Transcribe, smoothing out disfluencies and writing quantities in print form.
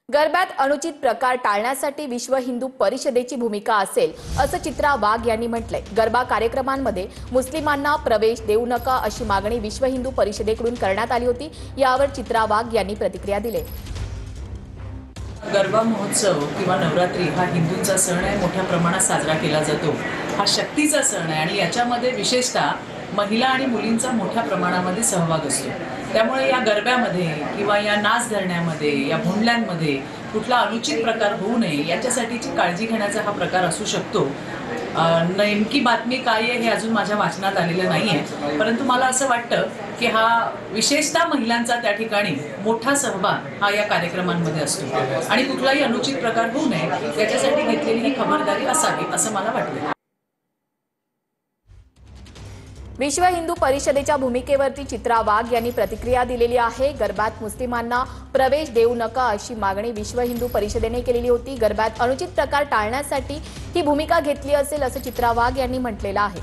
गरब्यात अनुचित प्रकार टाळण्यासाठी विश्व हिंदू परिषदेची भूमिका असेल असं चित्रा वाघ यांनी म्हटलंय। गरबा कार्यक्रमांमध्ये मुस्लिमांना प्रवेश देऊ नका अशी मागणी विश्व हिंदू परिषदेकडून करण्यात आली होती। यावर चित्रा वाघ यांनी प्रतिक्रिया दिली। गरबा महोत्सव किंवा नवरात्री हा हिंदूंचा सण आहे, मोठ्या प्रमाणात साजरा केला जातो। हा शक्तीचा सण आहे आणि याच्यामध्ये विशेषतः महिला आणि मुलींचा मोठ्या प्रमाणामध्ये सहभाग असतो। त्यामुळे या गरब्यामध्ये किंवा या नाच धरण्यामध्ये या भोंडल्यांमध्ये कुठला अनुचित प्रकार होऊ नये याच्यासाठीची काळजी घेण्याचा हा प्रकार असू शकतो। नेमकी बातमी काय आहे हे अजून माझ्या वाचनात आलेलं नाहीये, परंतु मला असं वाटतं की हा विशेषतः महिलांचा त्या ठिकाणी मोठा सहभाग हा या कार्यक्रमांमध्ये असतो आणि कुठलाही अनुचित प्रकार होऊ नये याच्यासाठी घेतलेली ही खबरदारी असावी असं मला वाटतं। विश्व हिंदू परिषदेच्या भूमिकेवरती चित्रा वाघ यांनी प्रतिक्रिया दिलेली आहे। गरब्यात मुस्लिमांना प्रवेश देऊ नका अशी मागणी विश्व हिंदू परिषदेने केलेली होती। गरब्यात अनुचित प्रकार टाळण्यासाठी ही भूमिका घेतली असेल असं चित्रा वाघ यांनी म्हटलेलं आहे।